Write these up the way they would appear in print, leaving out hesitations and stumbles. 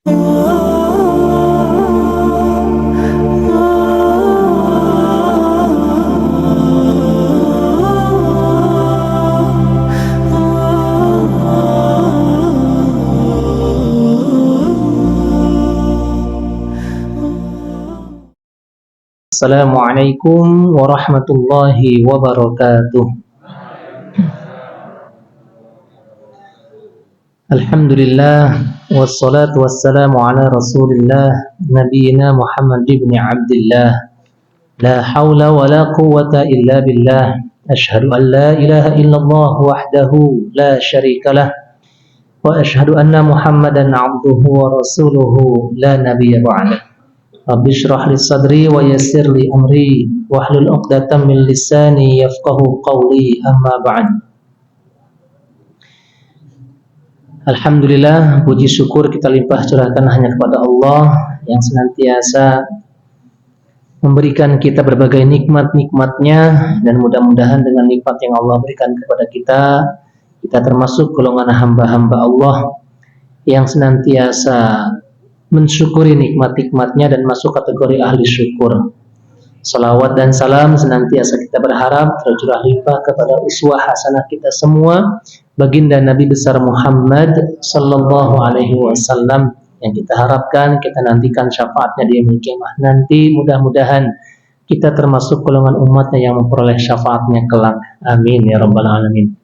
Assalamualaikum warahmatullahi wabarakatuh. Alhamdulillah wassalatu wassalamu ala Rasulillah nabiyina Muhammad ibn Abdullah. La haula wa la quwwata illa billah. Ashhadu an la ilaha illallah wahdahu la syarika lah wa ashhadu anna Muhammadan abduhu wa rasuluhu la nabiyya ba'dah. Rabbi shrah li sadri wa yassir li amri wahlul 'uqdatam min lisani yafqahu qawli, amma ba'd. Alhamdulillah, puji syukur kita limpah curahkan hanya kepada Allah yang senantiasa memberikan kita berbagai nikmat-nikmatnya, dan mudah-mudahan dengan nikmat yang Allah berikan kepada kita, kita termasuk golongan hamba-hamba Allah yang senantiasa mensyukuri nikmat-nikmatnya dan masuk kategori ahli syukur. Salawat dan salam senantiasa kita berharap tercurah limpah kepada uswah hasanah kita semua, baginda Nabi besar Muhammad sallallahu alaihi wasallam, yang kita harapkan, kita nantikan syafaatnya di yaumil qiyamah nanti. Mudah-mudahan kita termasuk golongan umatnya yang memperoleh syafaatnya kelak. Amin ya rabbal alamin.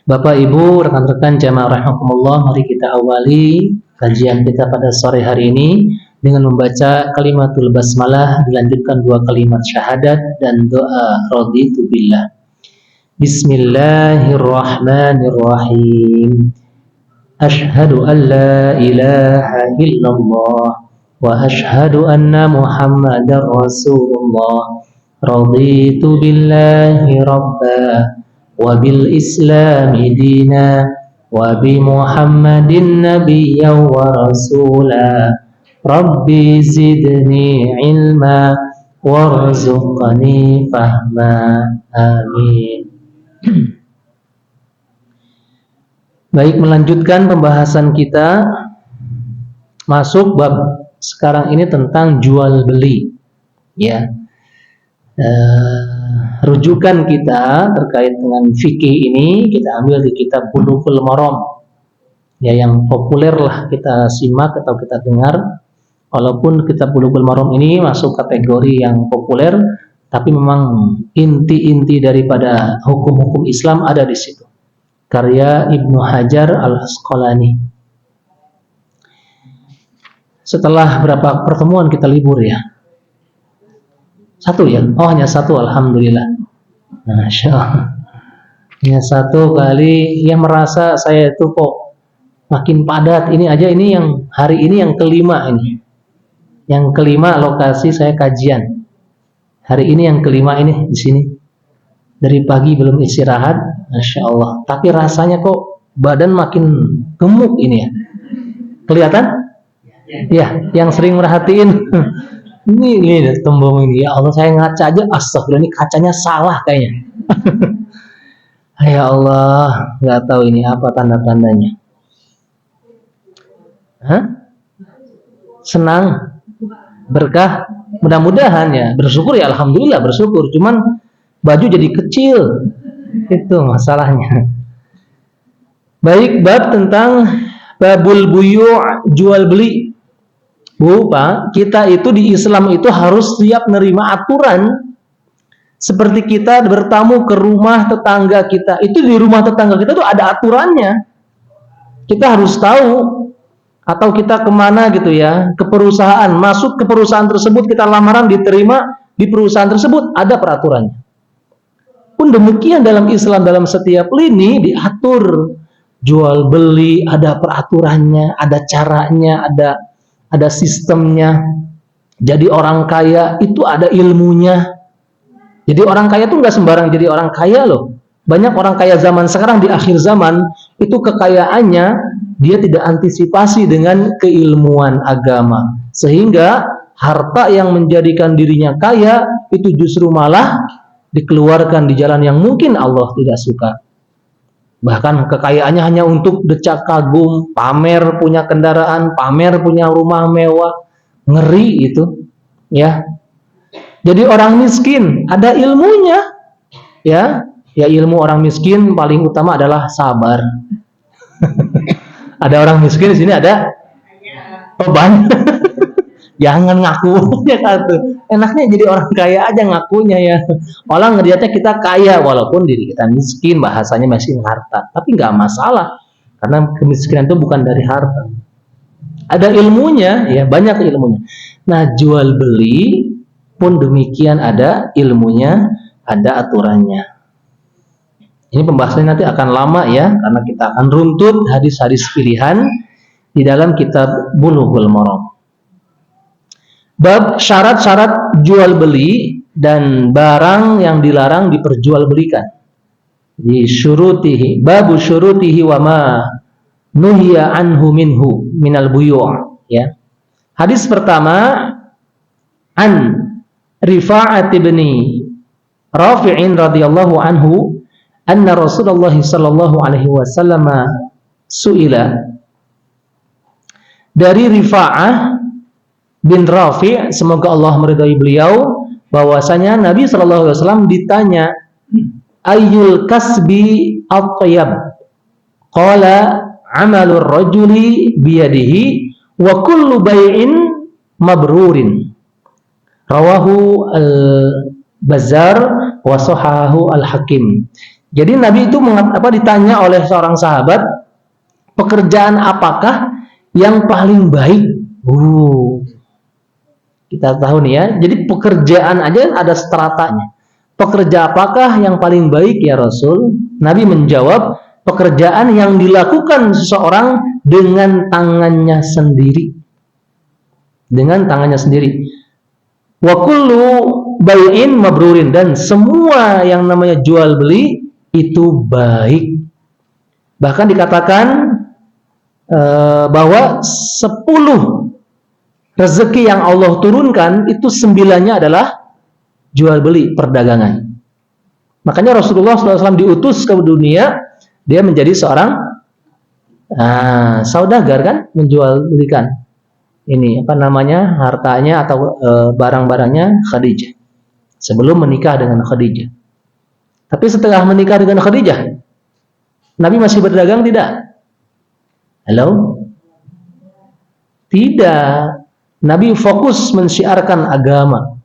Bapak Ibu, rekan-rekan jamaah rahimakumullah, mari kita awali kajian kita pada sore hari ini dengan membaca kalimatul basmalah, dilanjutkan dua kalimat syahadat dan doa raditu billah. Bismillahirrahmanirrahim. Ashhadu an la ilaha illallah wa ashhadu anna Muhammadar Rasulullah. Raditu billahi rabba wa bil islami dina wa bi Muhammadin nabiyyan wa rasula. Rabbi zidni ilma warzuqni fahma. Amin. Baik, melanjutkan pembahasan kita, masuk bab sekarang ini tentang jual beli, ya. Rujukan kita terkait dengan fikih ini kita ambil di kitab Bulughul Maram, ya, yang populer lah kita simak atau kita dengar. Walaupun kitab Bulughul Maram ini masuk kategori yang populer, tapi memang inti-inti daripada hukum-hukum Islam ada di situ. Karya Ibnu Hajar Al-Asqalani. Setelah berapa pertemuan kita libur ya? Satu ya? Oh, hanya satu, alhamdulillah. Masya Allah. Hanya satu kali, ya, merasa saya itu kok makin padat. Ini aja, ini yang hari ini yang kelima ini. Yang kelima lokasi saya kajian. Hari ini yang kelima ini di sini. Dari pagi belum istirahat, Masya Allah. Tapi rasanya kok badan makin gemuk ini ya. Kelihatan? Ya, yang sering merhatiin. Ini tembung ini, ya Allah, saya ngaca aja, astagfirullah, ini kacanya salah kayaknya. Ya Allah, nggak tahu ini apa tanda-tandanya. Senang, berkah, mudah-mudahan ya, bersyukur ya, alhamdulillah bersyukur. Cuman baju jadi kecil, itu masalahnya. Baik, bab tentang babul buyu', jual beli. Bu, Pak, kita itu di Islam itu harus siap menerima aturan. Seperti kita bertamu ke rumah tetangga kita, itu di rumah tetangga kita itu ada aturannya. Kita harus tahu. Atau kita kemana gitu ya, ke perusahaan, masuk ke perusahaan tersebut, kita lamaran, diterima di perusahaan tersebut, ada peraturannya. Pun demikian dalam Islam, dalam setiap lini diatur. Jual beli ada peraturannya, ada caranya, ada sistemnya. Jadi orang kaya itu ada ilmunya. Jadi orang kaya itu nggak sembarang jadi orang kaya loh. Banyak orang kaya zaman sekarang di akhir zaman itu kekayaannya dia tidak antisipasi dengan keilmuan agama, sehingga harta yang menjadikan dirinya kaya itu justru malah dikeluarkan di jalan yang mungkin Allah tidak suka. Bahkan kekayaannya hanya untuk decak kagum, pamer punya kendaraan, pamer punya rumah mewah. Ngeri itu, ya. Jadi orang miskin ada ilmunya, ya. Ya ilmu orang miskin paling utama adalah sabar. Ada orang miskin di sini ada beban. Jangan ngakunya satu. Enaknya jadi orang kaya aja ngakunya ya. Orang ngeliatnya kita kaya walaupun diri kita miskin, bahasanya masih harta. Tapi nggak masalah karena kemiskinan itu bukan dari harta. Ada ilmunya, ya banyak ilmunya. Nah jual beli pun demikian ada ilmunya, ada aturannya. Ini pembahasannya nanti akan lama ya, karena kita akan runtut hadis-hadis pilihan di dalam kitab Bulughul Maram. Bab syarat-syarat jual beli dan barang yang dilarang diperjualbelikan. Di syurutihi, babu syurutihi wa ma nuhiya anhu minhu minal buyu', ya. Hadis pertama an Rifa'at bin Rafi'in radhiyallahu anhu anna Rasulullah sallallahu alaihi wasallam su'ila. Dari Rifa'ah bin Rafi', semoga Allah meridai beliau, bahwasanya Nabi sallallahu alaihi wasallam ditanya, ayyul kasbi at-tayyib? Qala amalur rajuli biyadihi wa kullu bai'in mabrurin. Rawahu al-Bazzar wa sahahahu al-Hakim. Jadi Nabi itu ditanya oleh seorang sahabat, pekerjaan apakah yang paling baik? Kita tahu nih ya. Jadi pekerjaan aja ada stratanya. Pekerjaan apakah yang paling baik ya Rasul? Nabi menjawab, pekerjaan yang dilakukan seseorang dengan tangannya sendiri. Dengan tangannya sendiri. Wa kullu bai'in mabrurin, dan semua yang namanya jual beli itu baik. Bahkan dikatakan bahwa 10 rezeki yang Allah turunkan itu 9-nya adalah jual beli perdagangan. Makanya Rasulullah SAW diutus ke dunia, dia menjadi seorang saudagar kan, menjual belikan ini hartanya atau barang-barangnya Khadijah sebelum menikah dengan Khadijah. Tapi setelah menikah dengan Khadijah, Nabi masih berdagang tidak? Halo? Tidak. Nabi fokus mensyiarkan agama.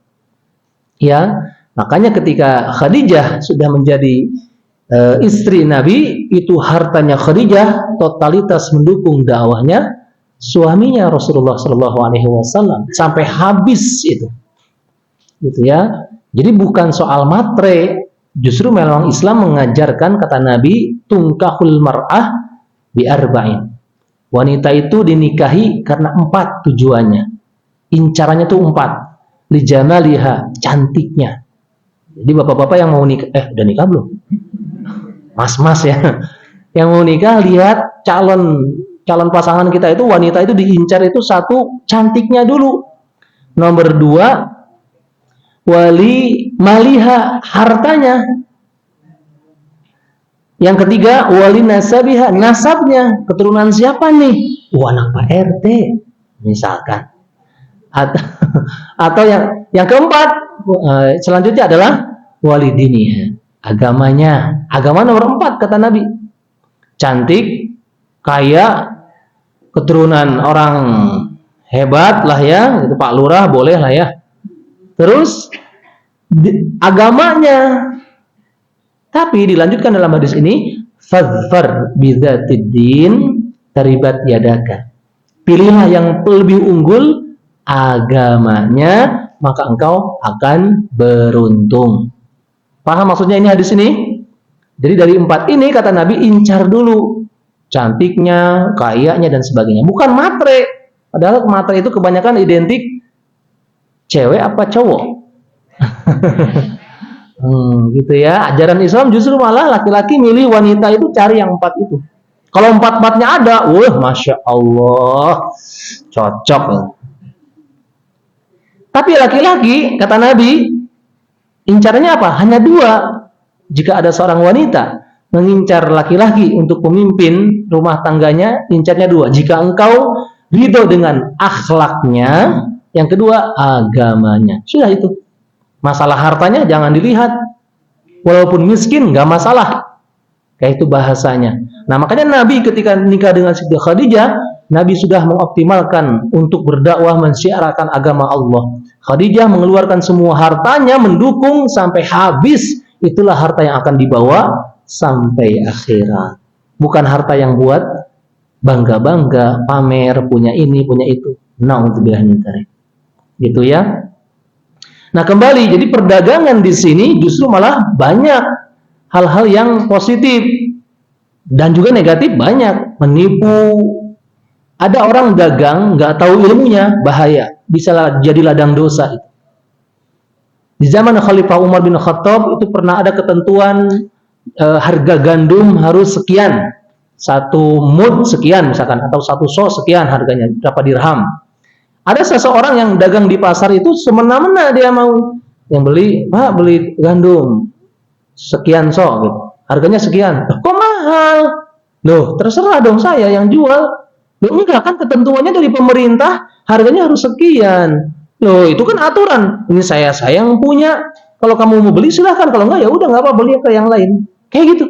Ya, makanya ketika Khadijah sudah menjadi istri Nabi, itu hartanya Khadijah totalitas mendukung dakwahnya suaminya Rasulullah Shallallahu Alaihi Wasallam sampai habis itu. Gitu ya. Jadi bukan soal matre, justru memang Islam mengajarkan, kata Nabi, tungkahul mar'ah bi arba'in. Wanita itu dinikahi karena 4 tujuannya. Incarannya tuh 4. Lijamaliha, cantiknya. Jadi bapak-bapak yang mau nikah, udah nikah belum? Mas-mas ya. Yang mau nikah, lihat calon pasangan kita itu, wanita itu diincar itu 1, cantiknya dulu. Nomor 2, wali maliha, hartanya. Yang ketiga, wali nasabiha, nasabnya, keturunan siapa nih? Anak Pak RT misalkan. Atau yang keempat, selanjutnya adalah wali diniha, agamanya. Agama nomor 4 kata Nabi. Cantik, kaya, keturunan orang hebat lah ya, itu Pak Lurah boleh lah ya. Terus agamanya. Tapi dilanjutkan dalam hadis ini, fadfar bidzatid din taribat yadaka. Pilihlah yang lebih unggul agamanya, maka engkau akan beruntung. Paham maksudnya ini hadis ini? Jadi dari 4 ini kata Nabi, incar dulu cantiknya, kayanya dan sebagainya. Bukan matre. Padahal matre itu kebanyakan identik cewek apa cowok. Gitu ya. Ajaran Islam justru malah laki-laki milih wanita itu cari yang 4 itu. Kalau 4-4-nya ada, masya Allah, cocok. Tapi laki-laki, kata Nabi, incarannya apa? Hanya 2. Jika ada seorang wanita mengincar laki-laki untuk pemimpin rumah tangganya, incarnya dua. Jika engkau ridho dengan akhlaknya, yang kedua agamanya. Sudah itu. Masalah hartanya jangan dilihat. Walaupun miskin nggak masalah. Kayak itu bahasanya. Nah, makanya Nabi ketika nikah dengan Siti Khadijah, Nabi sudah mengoptimalkan untuk berdakwah mensiarkan agama Allah. Khadijah mengeluarkan semua hartanya mendukung sampai habis. Itulah harta yang akan dibawa sampai akhirat. Bukan harta yang buat bangga-bangga, pamer, punya ini, punya itu. Na'udzubillah min dzalik. Gitu ya. Nah, kembali, jadi perdagangan di sini justru malah banyak hal-hal yang positif dan juga negatif banyak. Menipu. Ada orang dagang nggak tahu ilmunya, bahaya. Bisa jadi ladang dosa. Di zaman Khalifah Umar bin Khattab itu pernah ada ketentuan harga gandum harus sekian. Satu mud sekian misalkan, atau satu so sekian harganya, berapa dirham. Ada seseorang yang dagang di pasar itu semena-mena dia mau. Yang beli, Pak, beli gandum sekian so gitu. Harganya sekian. Kok mahal? Loh, terserah dong saya yang jual. Loh, enggak, kan ketentuannya dari pemerintah harganya harus sekian. Loh, itu kan aturan. Ini saya yang punya. Kalau kamu mau beli silahkan, kalau enggak ya udah enggak apa, beli ke yang lain. Kayak gitu.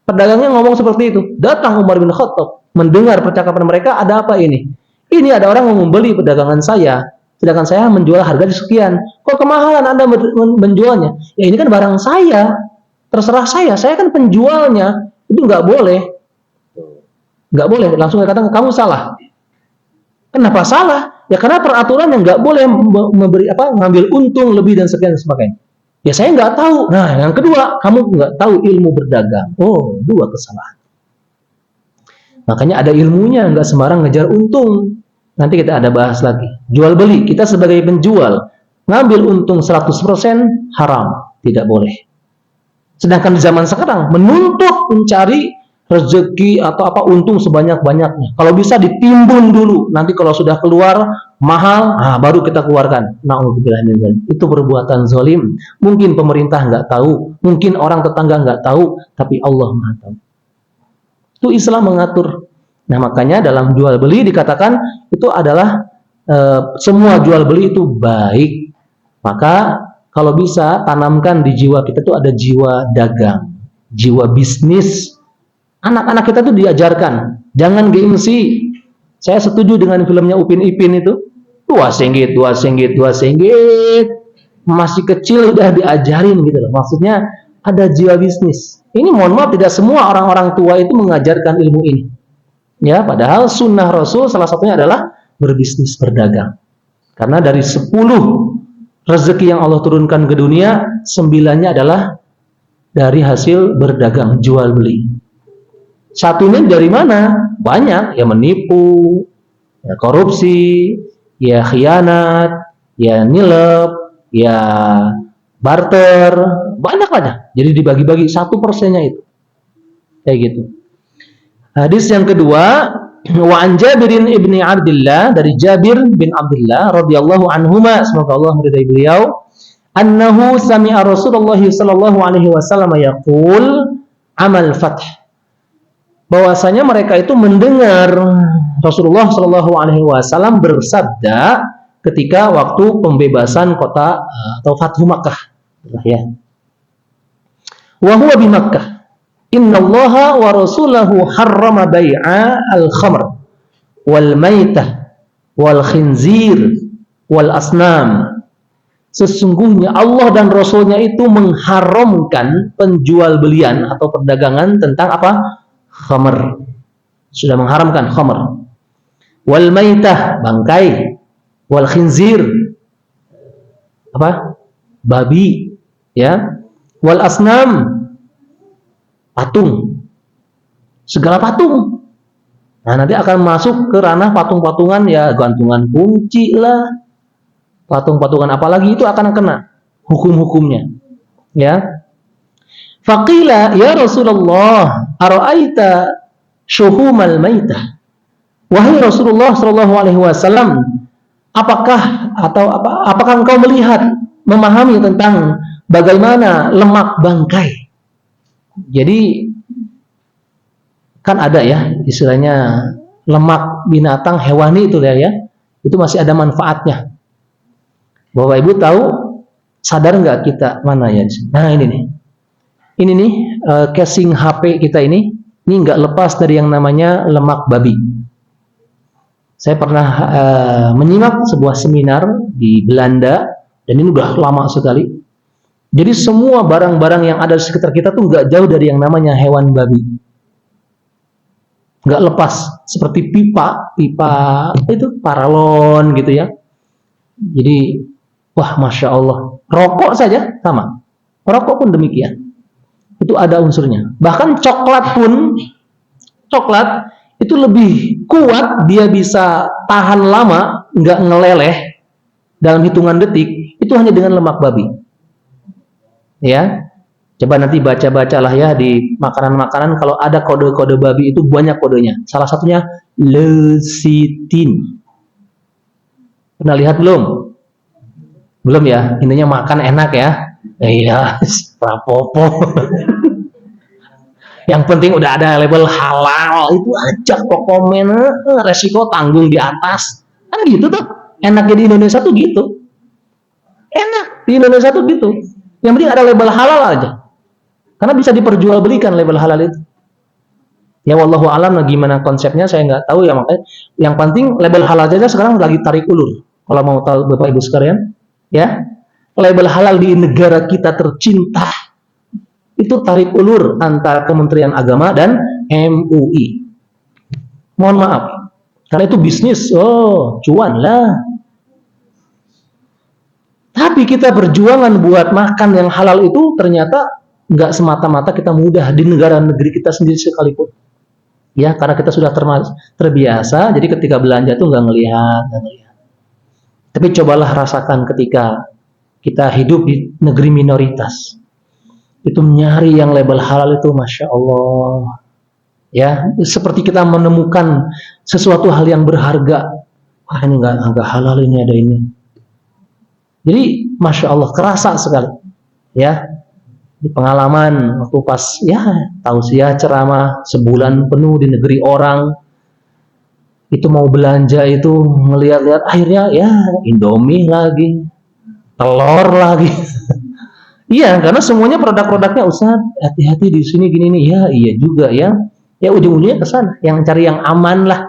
Pedagangnya ngomong seperti itu. Datang Umar bin Khattab, mendengar percakapan mereka, ada apa ini? Ini ada orang yang membeli pedagangan saya, sedangkan saya menjual harga sekian. Kok kemahalan Anda menjualnya? Ya ini kan barang saya, terserah saya kan penjualnya. Itu nggak boleh. Nggak boleh, langsung katakan kamu salah. Kenapa salah? Ya karena peraturan yang nggak boleh ngambil untung lebih dan sekian dan sebagainya. Ya saya nggak tahu. Nah, yang kedua, kamu nggak tahu ilmu berdagang. Oh, dua kesalahan. Makanya ada ilmunya, nggak sembarang ngejar untung. Nanti kita ada bahas lagi. Jual beli, kita sebagai penjual ngambil untung 100% haram, tidak boleh. Sedangkan di zaman sekarang menuntut mencari rezeki atau apa untung sebanyak-banyaknya. Kalau bisa ditimbun dulu, nanti kalau sudah keluar mahal, baru kita keluarkan. Na'udzubillah min dzalik. Itu perbuatan zalim. Mungkin pemerintah nggak tahu, mungkin orang tetangga nggak tahu, tapi Allah Maha tahu. Itu Islam mengatur. Nah, makanya dalam jual beli dikatakan itu adalah semua jual beli itu baik. Maka kalau bisa tanamkan di jiwa kita itu ada jiwa dagang, jiwa bisnis. Anak-anak kita tuh diajarkan, jangan gengsi. Saya setuju dengan filmnya Upin Ipin itu. Dua singgit. Masih kecil udah diajarin gitu loh. Maksudnya ada jiwa bisnis. Ini mohon maaf tidak semua orang-orang tua itu mengajarkan ilmu ini. Ya, padahal sunnah Rasul salah satunya adalah berbisnis, berdagang. Karena dari 10 rezeki yang Allah turunkan ke dunia, 9-nya adalah dari hasil berdagang, jual beli. Satunya dari mana? Banyak, ya menipu, ya korupsi, ya khianat, ya nilep, ya barter, banyak. Jadi dibagi-bagi 1%-nya itu. Kayak gitu. Hadis yang kedua, wa an Jabirin ibni Abdullah, dari Jabir bin Abdullah radhiyallahu anhuma, semoga Allah meridai beliau, annahu sami'a Rasulullah sallallahu alaihi wasallam yaqul amal fath. Bahwasanya mereka itu mendengar Rasulullah sallallahu alaihi wasallam bersabda ketika waktu pembebasan kota atau Fathu Makkah, ya. Wa huwa bi Makkah. Innallaha wa rasulahu harrama bai'a al-khamr wal maitah wal khinzir wal asnam. Sesungguhnya Allah dan Rasulnya itu mengharamkan penjual belian atau perdagangan tentang apa? Khamr. Sudah mengharamkan khamr. Wal maitah, bangkai. Wal khinzir, apa? Babi, ya. Wal asnam, patung, segala patung. Nah, nanti akan masuk ke ranah patung-patungan, ya gantungan kunci lah, patung-patungan apalagi itu akan kena hukum-hukumnya, ya. Faqila ya Rasulullah ara'aita syuhumal maitah. Wahai Rasulullah sallallahu alaihi wasallam, apakah engkau melihat, memahami tentang bagaimana lemak bangkai? Jadi kan ada ya istilahnya lemak binatang hewani itu ya, itu masih ada manfaatnya. Bapak Ibu tahu, sadar nggak kita mana ya? Nah ini nih casing HP kita ini nggak lepas dari yang namanya lemak babi. Saya pernah menyimak sebuah seminar di Belanda dan ini udah lama sekali. Jadi semua barang-barang yang ada di sekitar kita tuh nggak jauh dari yang namanya hewan babi. Nggak lepas, seperti pipa itu paralon gitu ya. Jadi, wah Masya Allah, rokok saja sama. Rokok pun demikian. Itu ada unsurnya. Bahkan coklat itu lebih kuat, dia bisa tahan lama, nggak ngeleleh dalam hitungan detik, itu hanya dengan lemak babi. Ya, coba nanti baca-bacalah ya di makanan-makanan, kalau ada kode-kode babi itu banyak kodenya. Salah satunya lecithin. Pernah lihat belum? Belum ya? Intinya makan enak ya. Iya, rapopo. Yang penting udah ada label halal, itu aja kok komen, resiko tanggung di atas. Kan gitu tuh. Enaknya di Indonesia tuh gitu. Enak di Indonesia tuh gitu. Yang penting ada label halal aja. Karena bisa diperjualbelikan label halal itu. Ya wallahu alam lah gimana konsepnya saya nggak tahu ya, makanya yang penting label halal aja sekarang lagi tarik ulur. Kalau mau tahu Bapak Ibu sekalian, ya. Label halal di negara kita tercinta itu tarik ulur antara Kementerian Agama dan MUI. Mohon maaf. Karena itu bisnis. Oh, cuan lah. Tapi kita berjuangan buat makan yang halal itu ternyata nggak semata-mata kita mudah di negara negeri kita sendiri sekalipun. Ya, karena kita sudah terbiasa, jadi ketika belanja tuh nggak ngelihat. Tapi cobalah rasakan ketika kita hidup di negeri minoritas. Itu nyari yang label halal itu, Masya Allah. Ya, seperti kita menemukan sesuatu hal yang berharga. Wah, ini nggak halal, ini ada ini. Jadi, Masya Allah, kerasa sekali. Ya, di pengalaman waktu pas ya tausiah ceramah sebulan penuh di negeri orang, itu mau belanja itu ngelihat-lihat akhirnya ya Indomie lagi, telur lagi. Iya, karena semuanya produk-produknya Ustaz, hati-hati di sini gini nih. Ya, iya juga ya. Ya ujung-ujungnya ke sana, yang cari yang aman lah.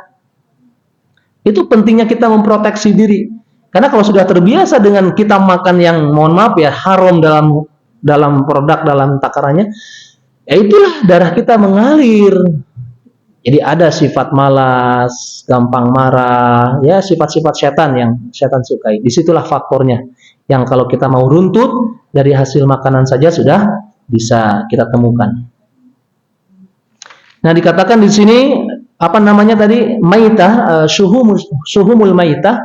Itu pentingnya kita memproteksi diri. Karena kalau sudah terbiasa dengan kita makan yang mohon maaf ya haram dalam produk, dalam takarannya, ya itulah darah kita mengalir. Jadi ada sifat malas, gampang marah, ya sifat-sifat setan yang setan sukai. Disitulah faktornya. Yang kalau kita mau runtut dari hasil makanan saja sudah bisa kita temukan. Nah, dikatakan di sini apa namanya tadi? Maitah, syuhumul maitah,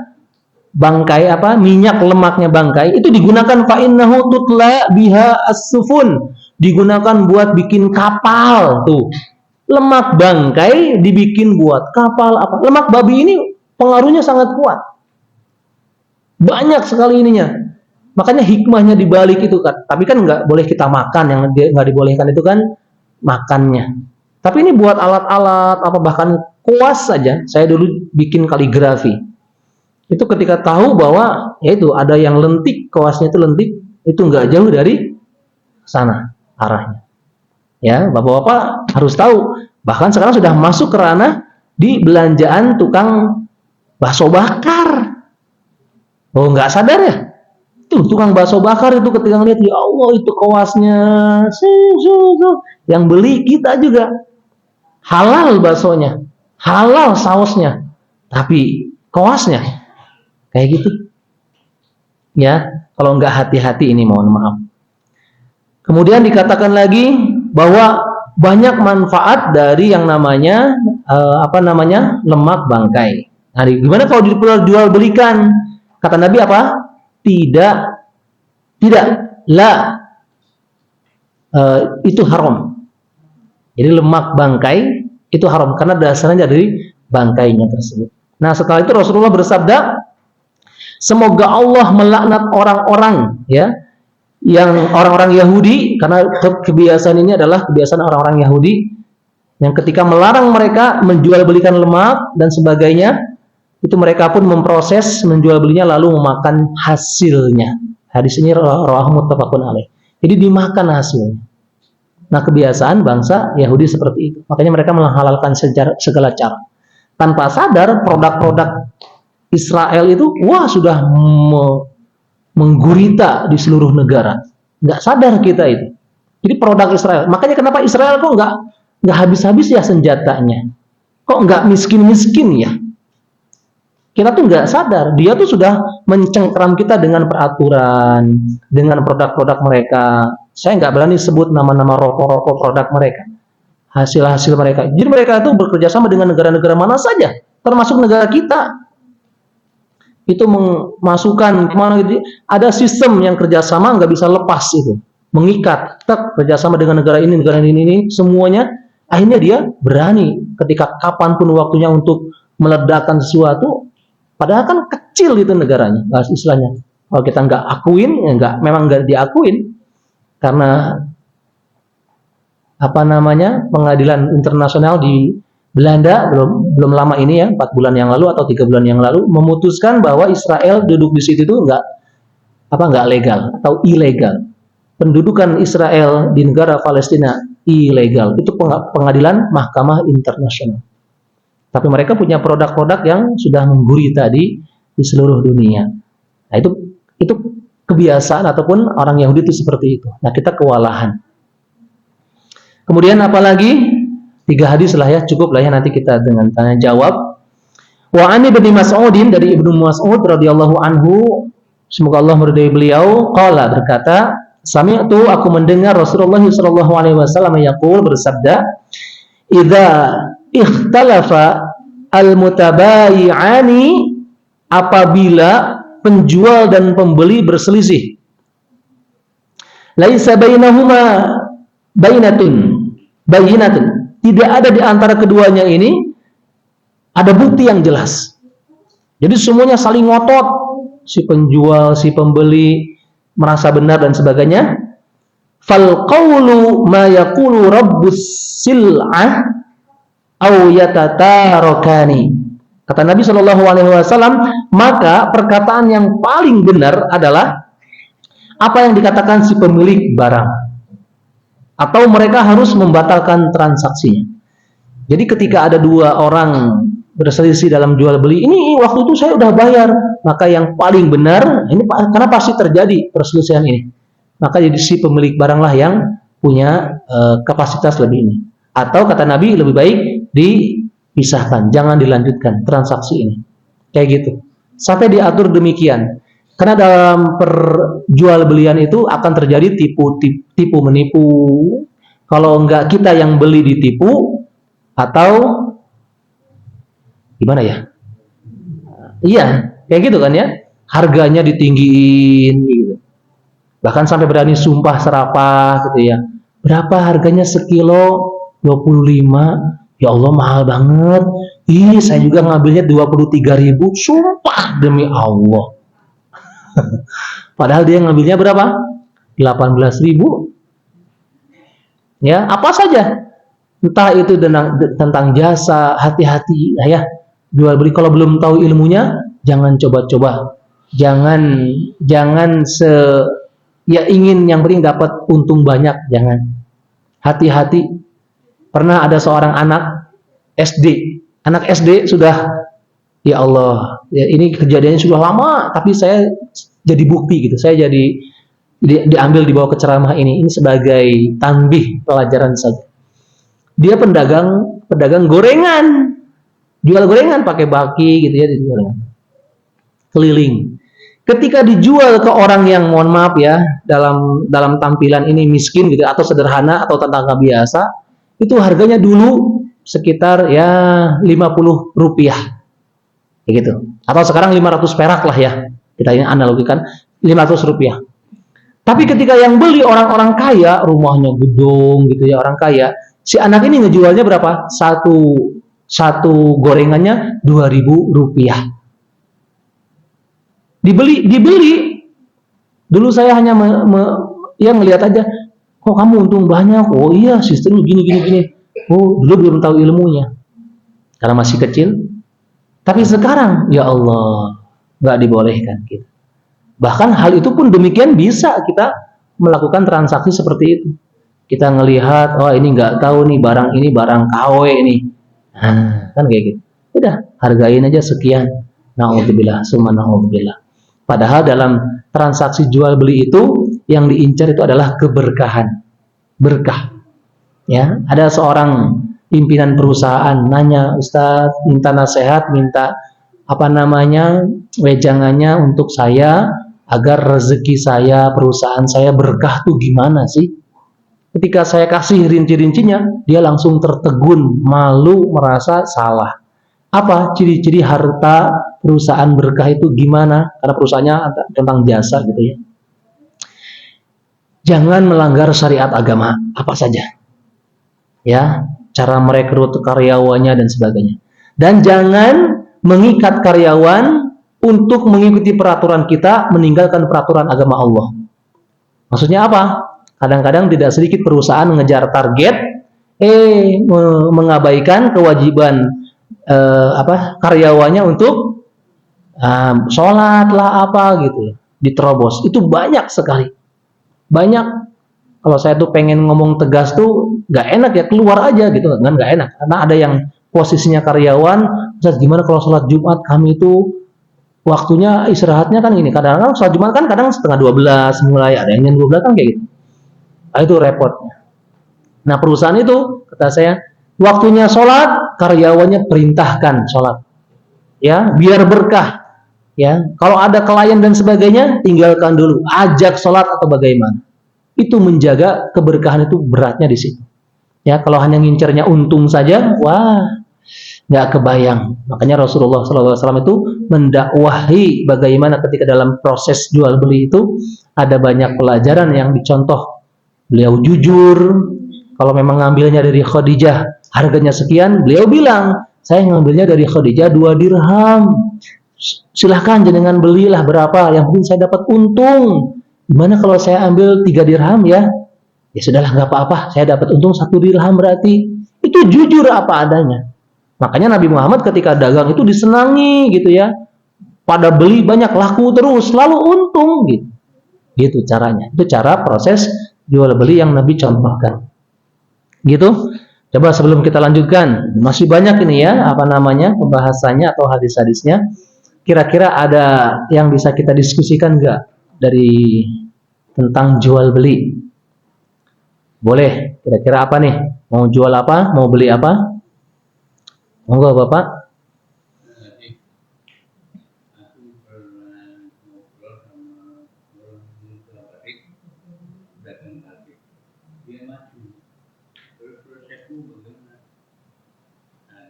bangkai minyak lemaknya bangkai itu digunakan fa innahu tutla biha as-sufun, digunakan buat bikin kapal tuh. Lemak bangkai dibikin buat kapal apa? Lemak babi ini pengaruhnya sangat kuat. Banyak sekali ininya. Makanya hikmahnya dibalik itu kan. Tapi kan nggak boleh kita makan, yang nggak dibolehkan itu kan makannya. Tapi ini buat alat-alat bahkan kuas saja. Saya dulu bikin kaligrafi. Itu ketika tahu bahwa yaitu ada yang lentik, kuasnya itu lentik, itu nggak jauh dari sana arahnya. Ya, bapak-bapak harus tahu. Bahkan sekarang sudah masuk ke ranah di belanjaan tukang bakso bakar. Oh, nggak sadar ya? Tuh tukang bakso bakar itu ketika ngeliat, ya Allah itu kuasnya, yang beli kita juga halal baksonya, halal sausnya, tapi kuasnya kayak gitu. Ya, kalau nggak hati-hati ini mohon maaf. Kemudian dikatakan lagi bahwa banyak manfaat dari yang namanya lemak bangkai. Nah, gimana kalau dijual belikan? Kata Nabi apa? Tidak, itu haram. Jadi lemak bangkai itu haram karena dasarnya dari bangkainya tersebut. Nah, setelah itu Rasulullah bersabda, semoga Allah melaknat orang-orang ya yang orang-orang Yahudi, karena kebiasaan ini adalah kebiasaan orang-orang Yahudi yang ketika melarang mereka menjual belikan lemak dan sebagainya, itu mereka pun memproses menjual belinya lalu memakan hasilnya. Hadis ini rawahu muttafaqun alaih. Jadi dimakan hasilnya. Nah, kebiasaan bangsa Yahudi seperti itu. Makanya mereka menghalalkan segala cara. Tanpa sadar produk-produk Israel itu sudah menggurita di seluruh negara. Nggak sadar kita itu. Jadi produk Israel. Makanya kenapa Israel kok nggak habis-habis ya senjatanya? Kok nggak miskin-miskin ya? Kita tuh nggak sadar. Dia tuh sudah mencengkeram kita dengan peraturan, dengan produk-produk mereka. Saya nggak berani sebut nama-nama rokok-rokok produk mereka. Hasil-hasil mereka. Jadi mereka itu bekerja sama dengan negara-negara mana saja, termasuk negara kita. Itu memasukkan kemana gitu. Ada sistem yang kerjasama nggak bisa lepas itu, mengikat, kerjasama dengan negara ini, semuanya. Akhirnya dia berani ketika kapanpun waktunya untuk meledakkan sesuatu, padahal kan kecil itu negaranya, bahas istilahnya. Kalau kita nggak akuin, ya memang nggak diakuin, karena pengadilan internasional di Belanda belum lama ini ya, 4 bulan yang lalu atau 3 bulan yang lalu memutuskan bahwa Israel duduk di situ itu nggak legal atau ilegal. Pendudukan Israel di negara Palestina ilegal. Itu pengadilan Mahkamah Internasional. Tapi mereka punya produk-produk yang sudah menggurita di seluruh dunia. Nah, itu kebiasaan ataupun orang Yahudi itu seperti itu. Nah, kita kewalahan. Kemudian apalagi? 3 hadis lah ya, cukup lah ya, nanti kita dengan tanya jawab. Wa an Ibnu Mas'udin, dari Ibnu Mas'ud radhiyallahu anhu, semoga Allah meridai beliau, qala, berkata, sami'tu, aku mendengar Rasulullah sallallahu alaihi wasallam yaqul, bersabda, idza ikhtalafa al-mutabayi'ani, apabila penjual dan pembeli berselisih, laisa bainahuma bayinatun, tidak ada di antara keduanya ini ada bukti yang jelas. Jadi semuanya saling ngotot, si penjual, si pembeli merasa benar dan sebagainya. Fal qawlu ma yaqulu rabbus sil'ah aw yatatarakani. Kata Nabi Shallallahu alaihi wasallam, maka perkataan yang paling benar adalah apa yang dikatakan si pemilik barang, atau mereka harus membatalkan transaksinya. Jadi ketika ada 2 orang berselisih dalam jual beli, ini waktu itu saya udah bayar, maka yang paling benar ini, karena pasti terjadi perselisihan ini, maka jadi si pemilik baranglah yang punya kapasitas lebih ini. Atau kata Nabi, lebih baik dipisahkan, jangan dilanjutkan transaksi ini. Kayak gitu. Sampai diatur demikian. Karena dalam perjualbelian itu akan terjadi tipu menipu. Kalau enggak kita yang beli ditipu, atau gimana ya? Iya, kayak gitu kan ya. Harganya ditinggiin gitu. Bahkan sampai berani sumpah serapah gitu ya. Berapa harganya sekilo? 25. Ya Allah, mahal banget. Saya juga ngambilnya 23.000. Sumpah demi Allah. Padahal dia ngambilnya berapa? 18.000. Ya, apa saja. Entah itu tentang jasa, hati-hati ya. Jual beli kalau belum tahu ilmunya, jangan coba-coba. Jangan ingin yang penting dapat untung banyak, jangan. Hati-hati. Pernah ada seorang anak SD. Anak SD sudah, ya Allah, ya ini kejadiannya sudah lama, tapi saya jadi bukti gitu. Saya jadi diambil dibawa ke ceramah ini sebagai tanbih, pelajaran saja. Dia pedagang gorengan, jual gorengan pakai baki gitu ya, dijual keliling. Ketika dijual ke orang yang, mohon maaf ya, dalam tampilan ini miskin gitu atau sederhana atau tetangga biasa, itu harganya dulu sekitar ya 50 rupiah kayak gitu, atau sekarang 500 perak lah ya, kita ini analogikan 500 rupiah. Tapi ketika yang beli orang-orang kaya, rumahnya gedung gitu ya, orang kaya, si anak ini ngejualnya berapa? Satu gorengannya 2.000 rupiah. Dibeli. Dulu saya hanya Ia ngelihat aja, kok kamu untung banyak? Oh iya, sistem gini. Oh, dulu belum tahu ilmunya. Karena masih kecil. Tapi sekarang, ya Allah, nggak dibolehkan kita. Bahkan hal itu pun demikian bisa kita melakukan transaksi seperti itu. Kita ngelihat, oh ini nggak tahu nih barang ini barang KW nih. Nah, kan kayak gitu. Udah, hargain aja sekian. Na'udzubillah, summa na'udzubillah. Padahal dalam transaksi jual beli itu yang diincar itu adalah keberkahan. Berkah. Ya, ada seorang pimpinan perusahaan nanya, Ustadz, minta nasihat, minta wejangannya untuk saya agar rezeki saya, perusahaan saya berkah tuh gimana sih? Ketika saya kasih rinci-rincinya, dia langsung tertegun, malu, merasa salah. Apa ciri-ciri harta perusahaan berkah itu gimana? Karena perusahaannya tentang jasa gitu ya. Jangan melanggar syariat agama, apa saja. Ya, cara merekrut karyawannya dan sebagainya. Dan jangan mengikat karyawan untuk mengikuti peraturan kita, meninggalkan peraturan agama Allah. Maksudnya apa? Kadang-kadang tidak sedikit perusahaan mengejar target, mengabaikan kewajiban karyawannya untuk sholat lah apa gitu ya, diterobos. Itu banyak sekali. Banyak. Kalau saya tuh pengen ngomong tegas tuh nggak enak ya, keluar aja gitu kan, nggak enak. Karena ada yang posisinya karyawan, Ustaz, gimana kalau sholat Jumat kami itu waktunya istirahatnya kan gini. Kadang-kadang sholat Jumat kan kadang setengah 12 mulai, ada yang jam 12 kan kayak gitu. Nah, itu repotnya. Nah, perusahaan itu kata saya, waktunya sholat, karyawannya perintahkan sholat. Ya, biar berkah. Ya, kalau ada klien dan sebagainya, tinggalkan dulu, ajak sholat atau bagaimana. Itu menjaga keberkahan itu beratnya di situ. Ya, kalau hanya ngincernya untung saja, wah, nggak kebayang. Makanya Rasulullah SAW itu mendakwahi bagaimana ketika dalam proses jual beli itu ada banyak pelajaran yang dicontoh. Beliau jujur, kalau memang ngambilnya dari Khadijah, harganya sekian, beliau bilang, saya ngambilnya dari Khadijah 2 dirham. Silahkan jenengan belilah berapa, yang penting saya dapat untung. Gimana kalau saya ambil 3 dirham ya? Ya sudahlah, nggak apa-apa, saya dapat untung 1 dirham berarti. Itu jujur apa adanya. Makanya Nabi Muhammad ketika dagang itu disenangi gitu ya. Pada beli banyak, laku terus, selalu untung gitu. Gitu caranya. Itu cara proses jual beli yang Nabi contohkan. Gitu. Coba sebelum kita lanjutkan, masih banyak ini ya, pembahasannya atau hadis-hadisnya. Kira-kira ada yang bisa kita diskusikan nggak dari tentang jual beli? Boleh. Kira-kira apa nih? Mau jual apa? Mau beli apa? Monggo Bapak.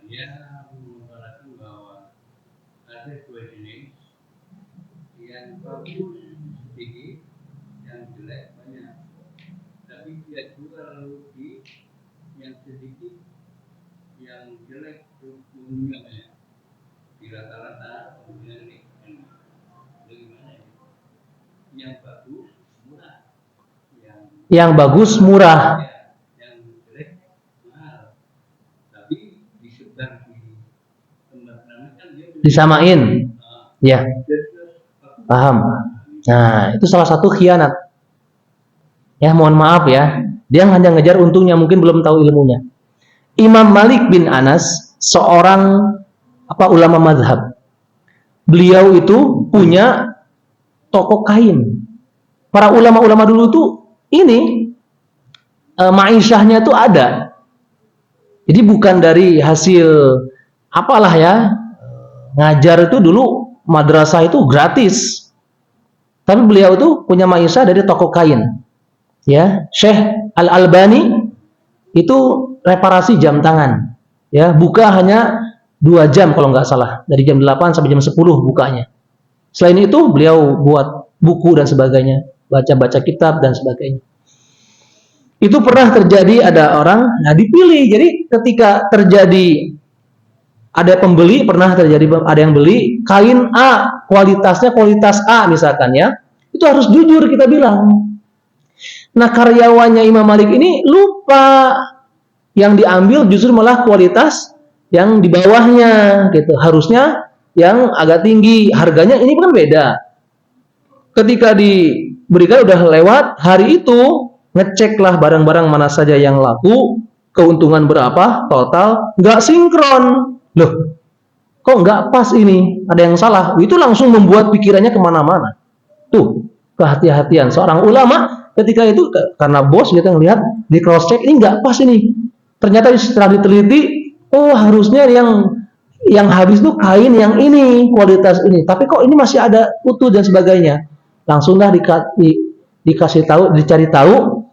Dia mengatakan bahwa ada 2 jenis, yang bagus sedikit, yang jelek banyak. Tapi dia jual rugi yang sedikit, yang jelek umumnya banyak. Di rata-rata kemudian ini bagaimana ya? Yang bagus murah, yang bagus murah. Disamain, ya, paham. Nah, itu salah satu khianat. Ya, mohon maaf ya, dia hanya ngejar untungnya, mungkin belum tahu ilmunya. Imam Malik bin Anas, seorang ulama mazhab. Beliau itu punya toko kain. Para ulama-ulama dulu tuh ini ma'isyahnya tuh ada. Jadi bukan dari hasil apalah ya. Ngajar itu dulu madrasah itu gratis. Tapi beliau itu punya ma'isyah dari toko kain. Ya, Syekh Al-Albani itu reparasi jam tangan. Ya, buka hanya 2 jam kalau nggak salah, dari jam 8 sampai jam 10 bukanya. Selain itu beliau buat buku dan sebagainya, baca-baca kitab dan sebagainya. Itu pernah terjadi ada orang, dipilih. Jadi ketika terjadi ada pembeli, pernah terjadi ada yang beli kain A, kualitasnya kualitas A misalkan ya, itu harus jujur kita bilang. Nah, karyawannya Imam Malik ini lupa, yang diambil justru malah kualitas yang di bawahnya gitu. Harusnya yang agak tinggi, harganya ini kan beda. Ketika diberikan udah lewat hari itu, ngeceklah barang-barang mana saja yang laku, keuntungan berapa total, nggak sinkron. Loh, kok nggak pas ini? Ada yang salah. Itu langsung membuat pikirannya kemana-mana. Tuh, kehati-hatian seorang ulama ketika itu, karena bos gitu ngelihat, di cross check ini nggak pas ini. Ternyata setelah diteliti, oh harusnya yang habis tuh kain yang ini, kualitas ini. Tapi kok ini masih ada utuh dan sebagainya. Langsunglah dikasih tahu, dicari tahu,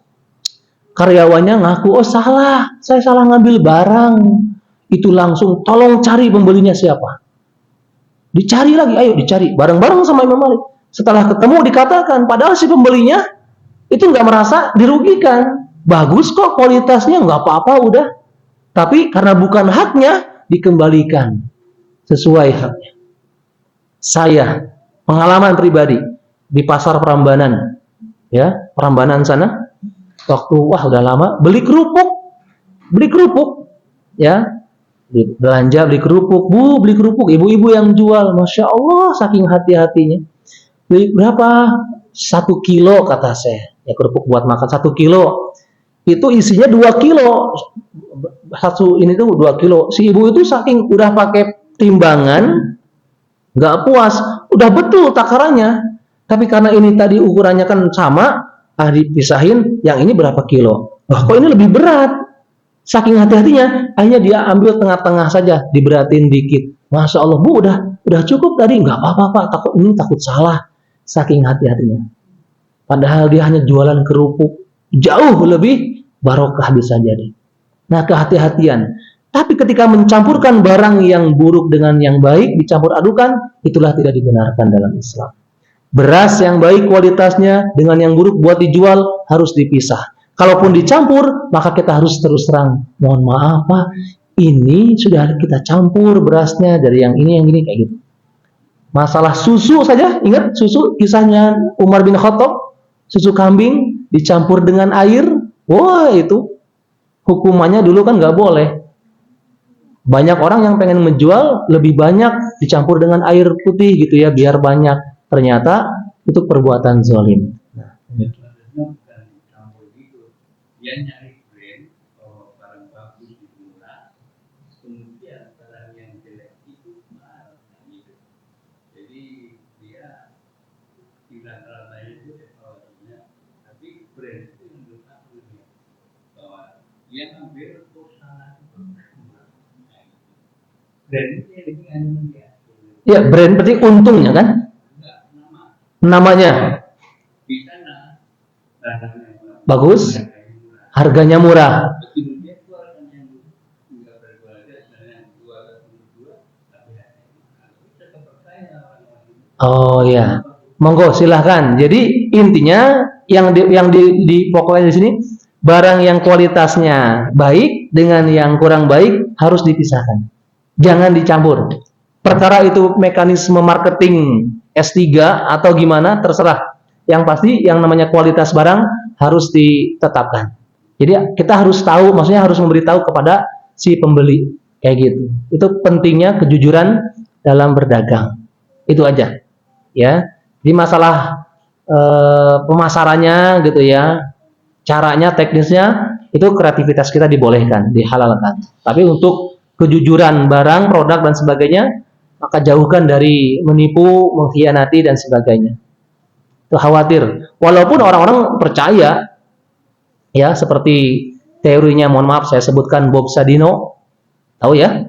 karyawannya ngaku, oh salah, saya salah ngambil barang. Itu langsung tolong cari pembelinya siapa. Dicari lagi, ayo dicari bareng-bareng sama Imam Malik. Setelah ketemu dikatakan, padahal si pembelinya itu nggak merasa dirugikan. Bagus kok kualitasnya, nggak apa-apa udah. Tapi karena bukan haknya, dikembalikan sesuai haknya. Saya pengalaman pribadi di pasar Prambanan, ya Prambanan sana, waktu udah lama beli kerupuk, ya belanja beli kerupuk, beli kerupuk, ibu-ibu yang jual, masya Allah saking hati-hatinya. Beli berapa? 1 kilo kata saya, ya kerupuk buat makan 1 kilo, itu isinya 2 kilo, satu ini tuh 2 kilo. Si ibu itu saking udah pakai timbangan, nggak puas, udah betul takarannya, tapi karena ini tadi ukurannya kan sama, dipisahin, yang ini berapa kilo. Kok ini lebih berat? Saking hati-hatinya, akhirnya dia ambil tengah-tengah saja, diberatin dikit. Masya Allah, Bu, udah cukup tadi, nggak apa-apa, takut salah. Saking hati-hatinya. Padahal dia hanya jualan kerupuk, jauh lebih barokah bisa jadi. Nah, kehati-hatian. Tapi ketika mencampurkan barang yang buruk dengan yang baik, dicampur adukan, itulah tidak dibenarkan dalam Islam. Beras yang baik kualitasnya dengan yang buruk buat dijual harus dipisah. Kalaupun dicampur, maka kita harus terus terang. Mohon maaf Pak, ini sudah kita campur berasnya dari yang ini kayak gitu. Masalah susu saja, ingat susu kisahnya Umar bin Khattab, susu kambing dicampur dengan air, wah itu hukumannya dulu kan nggak boleh. Banyak orang yang pengen menjual lebih banyak dicampur dengan air putih gitu ya, biar banyak. Ternyata itu perbuatan zalim. Dia nyari brand, barang bagus itu murah, kemudian barang yang jelek itu mahal, gitu. Jadi dia tidak rasanya itu tapi brand itu menurut aku bahwa dia ambil salah itu brand itu yang dengan dia. Ya, brand berarti untungnya kan? Enggak, namanya di sana bagus, harganya murah. Oh ya, monggo silahkan. Jadi intinya yang pokoknya di sini, barang yang kualitasnya baik dengan yang kurang baik harus dipisahkan. Jangan dicampur. Perkara itu mekanisme marketing S3 atau gimana terserah. Yang pasti yang namanya kualitas barang harus ditetapkan. Jadi kita harus tahu, maksudnya harus memberitahu kepada si pembeli kayak gitu. Itu pentingnya kejujuran dalam berdagang. Itu aja. Ya. Di masalah pemasarannya gitu ya. Caranya, teknisnya itu kreativitas kita dibolehkan, dihalalkan. Tapi untuk kejujuran barang, produk dan sebagainya, maka jauhkan dari menipu, mengkhianati dan sebagainya. Itu khawatir. Walaupun orang-orang percaya, ya seperti teorinya, mohon maaf saya sebutkan Bob Sadino, tahu ya?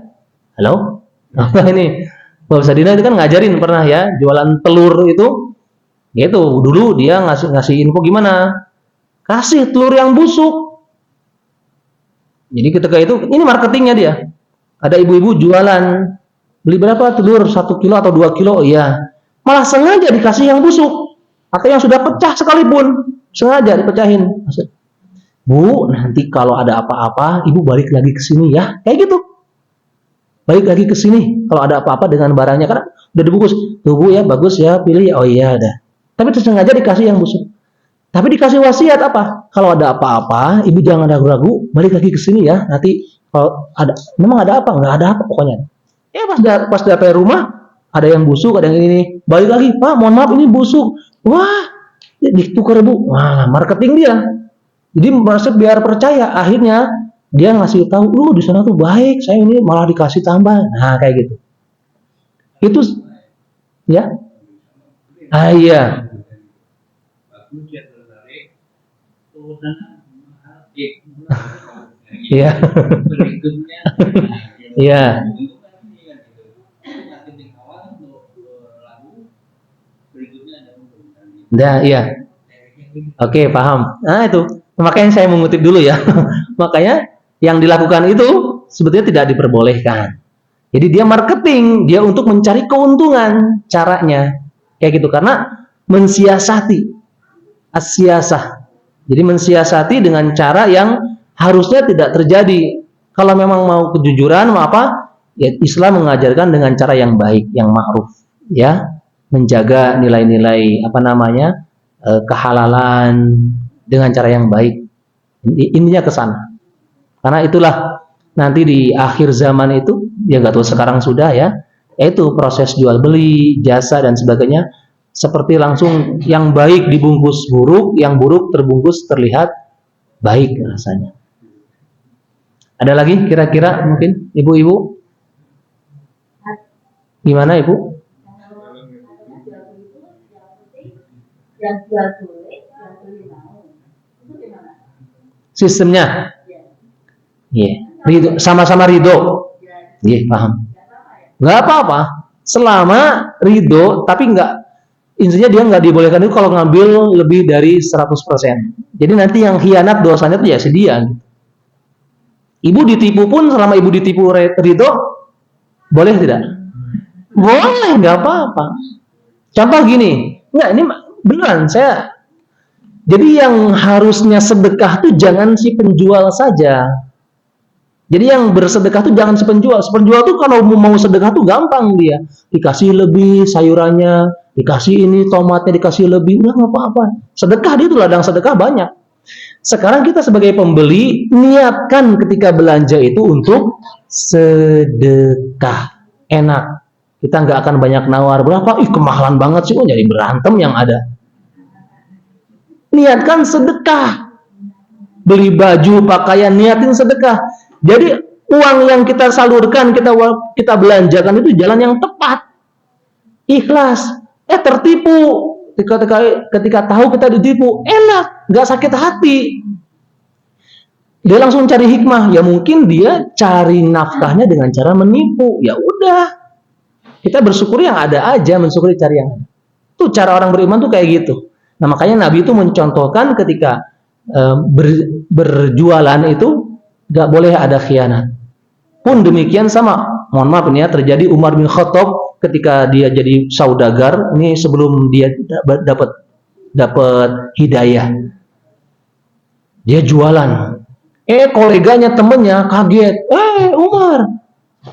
Halo? Apa ini? Bob Sadino itu kan ngajarin pernah ya, jualan telur itu, gitu. Dulu dia ngasih info gimana? Kasih telur yang busuk. Jadi ketika itu, ini marketingnya dia. Ada ibu-ibu jualan, beli berapa telur? 1 kilo atau 2 kilo? Iya. Malah sengaja dikasih yang busuk. Atau yang sudah pecah sekalipun, sengaja dipecahin. Bu, nanti kalau ada apa-apa, ibu balik lagi ke sini ya, kayak gitu. Balik lagi ke sini kalau ada apa-apa dengan barangnya, karena udah dibungkus. Tuh Bu ya, bagus ya, pilih. Oh iya, ada. Tapi sengaja dikasih yang busuk. Tapi dikasih wasiat apa? Kalau ada apa-apa, ibu jangan ragu-ragu, balik lagi ke sini ya. Nanti kalau ada, memang ada apa? Nggak ada apa pokoknya. Ya pas sampai rumah, ada yang busuk, ada yang ini. Balik lagi, Pak, mohon maaf ini busuk. Wah, ditukar bu. Wah, marketing dia. Jadi merasa biar percaya. Akhirnya dia ngasih tahu, lu di sana tuh baik, saya ini malah dikasih tambah. Nah, kayak gitu. Itu, ya. Ah iya. Bagus ya tertarik. Oh, sana mahal. Iya. Berikutnya. Iya. Nah, iya. Oke, paham. Nah, itu. Makanya saya mengutip dulu ya. Makanya yang dilakukan itu sebetulnya tidak diperbolehkan. Jadi dia marketing, dia untuk mencari keuntungan caranya. Kayak gitu karena mensiasati as-siasah. Jadi mensiasati dengan cara yang harusnya tidak terjadi. Kalau memang mau kejujuran, mau apa? Ya Islam mengajarkan dengan cara yang baik, yang ma'ruf, ya. Menjaga nilai-nilai kehalalan dengan cara yang baik. Intinya ke sana. Karena itulah nanti di akhir zaman itu, ya nggak tahu sekarang sudah ya, yaitu proses jual beli, jasa dan sebagainya, seperti langsung yang baik dibungkus buruk, yang buruk terbungkus terlihat baik rasanya. Ada lagi kira-kira mungkin ibu-ibu? Gimana ibu? Yang jual boleh, yang beli mau. Itu gimana? Sistemnya? Iya. Ridho, sama-sama ridho. Iya, paham. Nggak apa-apa. Selama ridho, tapi nggak, intinya dia nggak dibolehkan itu kalau ngambil lebih dari 100%. Jadi nanti yang khianat dosanya itu ya si dia. Ibu ditipu pun selama ibu ditipu ridho, boleh tidak? Boleh, nggak apa-apa. Contoh gini, nggak ini beneran saya. Jadi yang harusnya sedekah tuh jangan si penjual saja. Jadi yang bersedekah tuh jangan si penjual. Si penjual tuh kalau mau sedekah tuh gampang dia. Dikasih lebih sayurannya, dikasih ini tomatnya dikasih lebih, udah nggak apa-apa. Sedekah dia tuh ladang sedekah banyak. Sekarang kita sebagai pembeli niatkan ketika belanja itu untuk sedekah. Enak. Kita nggak akan banyak nawar berapa. Ih kemahalan banget sih, oh jadi berantem yang ada. Niatkan sedekah. Beli baju, pakaian, niatin sedekah. Jadi uang yang kita salurkan, kita belanjakan itu jalan yang tepat. Ikhlas. Tertipu. Ketika tahu kita ditipu, enak, nggak sakit hati. Dia langsung cari hikmah. Ya mungkin dia cari nafkahnya dengan cara menipu. Ya udah. Kita bersyukur yang ada aja, mensyukuri cari yang ada. Tuh cara orang beriman tuh kayak gitu. Nah makanya Nabi itu mencontohkan ketika berjualan itu nggak boleh ada khianat. Pun demikian sama. Mohon maaf ini ya, terjadi Umar bin Khattab ketika dia jadi saudagar, ini sebelum dia dapat hidayah. Dia jualan. Koleganya, temennya kaget. Umar,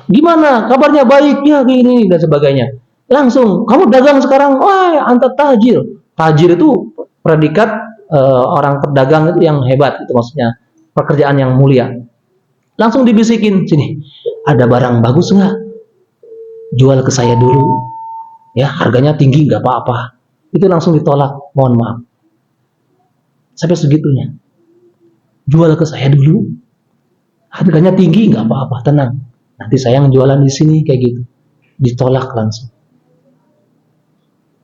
gimana? Kabarnya baiknya gini dan sebagainya. Langsung, kamu dagang sekarang? Wah, antar tajir. Tajir itu predikat orang pedagang itu yang hebat, itu maksudnya pekerjaan yang mulia. Langsung dibisikin, sini, ada barang bagus nggak? Jual ke saya dulu. Ya, harganya tinggi nggak apa-apa. Itu langsung ditolak, mohon maaf. Sampai segitunya. Jual ke saya dulu. Harganya tinggi nggak apa-apa, tenang. Nanti saya yang jualan di sini kayak gitu. Ditolak langsung.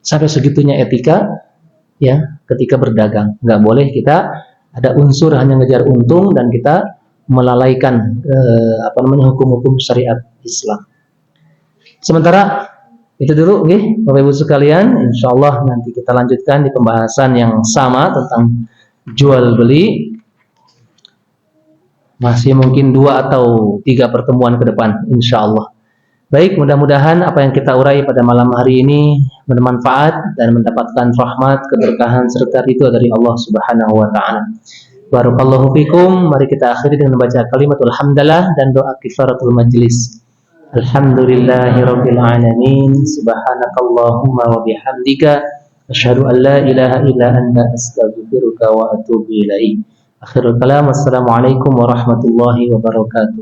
Sampai segitunya etika ya ketika berdagang. Nggak boleh kita ada unsur hanya ngejar untung dan kita melalaikan hukum-hukum syariat Islam. Sementara itu dulu, okay, Bapak Ibu sekalian, insyaallah nanti kita lanjutkan di pembahasan yang sama tentang jual beli. Masih mungkin 2 atau 3 pertemuan ke depan, insyaallah. Baik, mudah-mudahan apa yang kita urai pada malam hari ini bermanfaat dan mendapatkan rahmat, keberkahan serta ridho dari Allah Subhanahu wa taala. Barakallahu fikum. Mari kita akhiri dengan membaca kalimatul hamdalah dan doa kifaratul majlis. Alhamdulillahirabbil alamin. Subhanakallahumma wa bihamdika Asyhadu an la ilaha illa anta astaghfiruka wa atubu ilaik. Akhirul kalam, assalamualaikum warahmatullahi wabarakatuh.